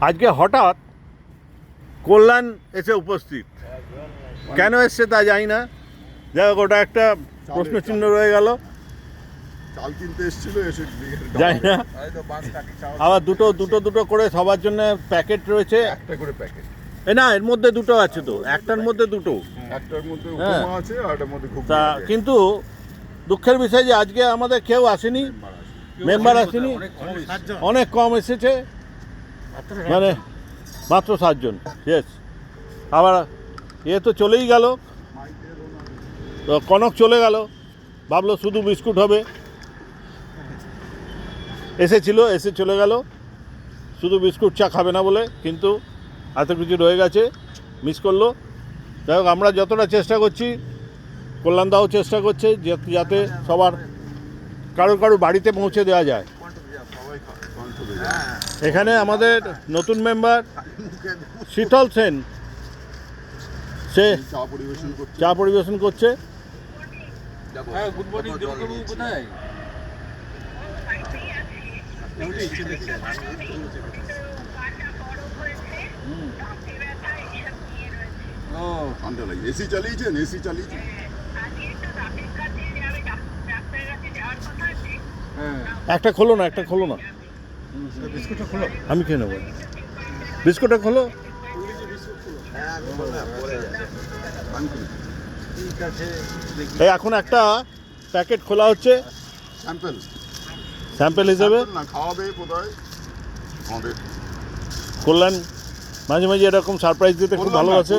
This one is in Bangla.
আজকে হঠাৎ কল্যাণ এসে উপস্থিত, কেন এসছে তা জানি না। যাই হোক, ওটা একটা প্রশ্নচিহ্ন রয়ে গেল। চাল কিনতে এসেছিল, এসে জানি না। আবার দুটো করে সবার জন্য প্যাকেট রয়েছে, একটা করে প্যাকেট। না, এর মধ্যে দুটো আছে তো, একটার মধ্যে দুটো, একটার মধ্যে উপমা আছে আর একটার মধ্যে ঘুগনি তা আছে। কিন্তু দুঃখের বিষয় যে আজকে আমাদের কেউ আসেনি, মেম্বার আসেনি, অনেক কম এসেছে, মানে মাত্র 7 জন। ইয়েস, আবার এ তো চলেই গেল, তো কনক চলে গেল, ভাবলো শুধু বিস্কুট হবে, এসে চলে গেল শুধু বিস্কুট চা খাবে না বলে, কিন্তু এত কিছু রয়ে গেছে, মিস করলো। যাই হোক, আমরা যতটা চেষ্টা করছি, কল্যাণদাও চেষ্টা করছে যাতে সবার কারো বাড়িতে পৌঁছে দেওয়া যায়। এখানে আমাদের নতুন মেম্বার শীতল সেন, সে চা পরিবেশন করছে। এসি চালিয়েছেন? এসি চালিয়েছেন? একটা খোলো না, বিস্কুটটা খোলো। আমি খেয়ে নেবো। বিস্কুটটা খোলো। এই এখন একটা প্যাকেট খোলা হচ্ছে স্যাম্পল হিসেবে। না খাওয়াবে কোথায় আমাদের কল্যাণ মাঝে মাঝে এরকম সারপ্রাইজ দিতে খুব ভালোবাসে।